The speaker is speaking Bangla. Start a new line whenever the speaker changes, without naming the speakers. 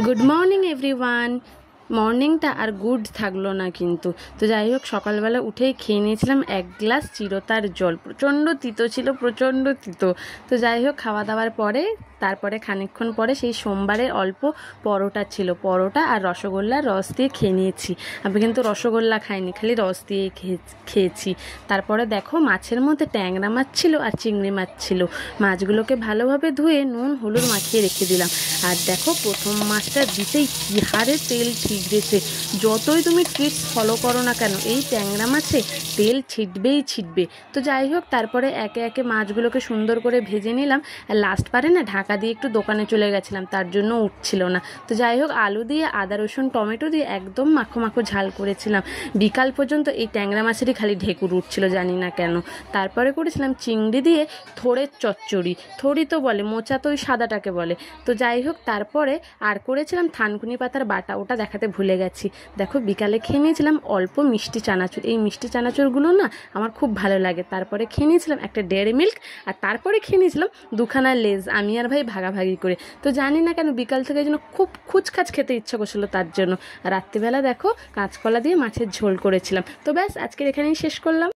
Good morning everyone. মর্নিংটা আর গুড থাকলো না কিন্তু। তো যাই হোক, সকালবেলা উঠেই খেয়ে নিয়েছিলাম এক গ্লাস চিরতার জল। প্রচণ্ড তিতো ছিল, প্রচণ্ড তিতো। তো যাই হোক, খাওয়া দাওয়ার পরে তারপরে খানিকক্ষণ পরে সেই সোমবারের অল্প পরোটা ছিল, পরোটা আর রসগোল্লার রস দিয়ে খেয়ে নিয়েছি। আমি কিন্তু রসগোল্লা খাইনি, খালি রস দিয়ে খেয়েছি। তারপরে দেখো, মাছের মধ্যে ট্যাংরা মাছ ছিল আর চিংড়ি মাছ ছিল। মাছগুলোকে ভালোভাবে ধুয়ে নুন হলুদ মাখিয়ে রেখে দিলাম। আর দেখো, প্রথম মাছটা দিতেই কী হারে তেল ছিটড়েছে। যতই তুমি ট্রিক্স ফলো করো না কেন, এই ট্যাংরা মাছে তেল ছিটবে। তো যাই হোক, তারপরে একে একে মাছগুলোকে সুন্দর করে ভেজে নিলাম। আর লাস্ট পারে না, ঢাকা দিয়ে একটু দোকানে চলে গেছিলাম, তার জন্য উঠছিল না। তো যাই হোক, আলু দিয়ে আদা রসুন টমেটো দিয়ে একদম মাখো মাখো ঝাল করেছিলাম। বিকাল পর্যন্ত এই ট্যাংরা মাছেরই খালি ঢেকুর উঠছিল, জানি না কেন। তারপরে করেছিলাম চিংড়ি দিয়ে থোড়ের চচ্চড়ি। থোড়ি তো বলে, মোচা তো ওই সাদাটাকে বলে। তো যাই হোক, তারপরে আর করেছিলাম থানকুনি পাতার বাটা, ওটা দেখাতে ভুলে গেছি। দেখো, বিকালে খেয়ে নিয়েছিলাম অল্প মিষ্টি চানাচুর। এই মিষ্টি চানাচুরগুলো না আমার খুব ভালো লাগে। তারপরে খেয়ে নিয়েছিলাম একটা ডেয়ারি মিল্ক, আর তারপরে খেয়ে নিয়েছিলাম দুখানা লেজ, আমি আর ভাই ভাগাভাগি করে। তো জানি না কেন বিকাল থেকে যেন খুব খুচখাচ খেতে ইচ্ছা করছিল, তার জন্য। আর রাত্রিবেলা দেখো, কাঁচকলা দিয়ে মাছের ঝোল করেছিলাম। তো ব্যাস, আজকের এখানেই শেষ করলাম।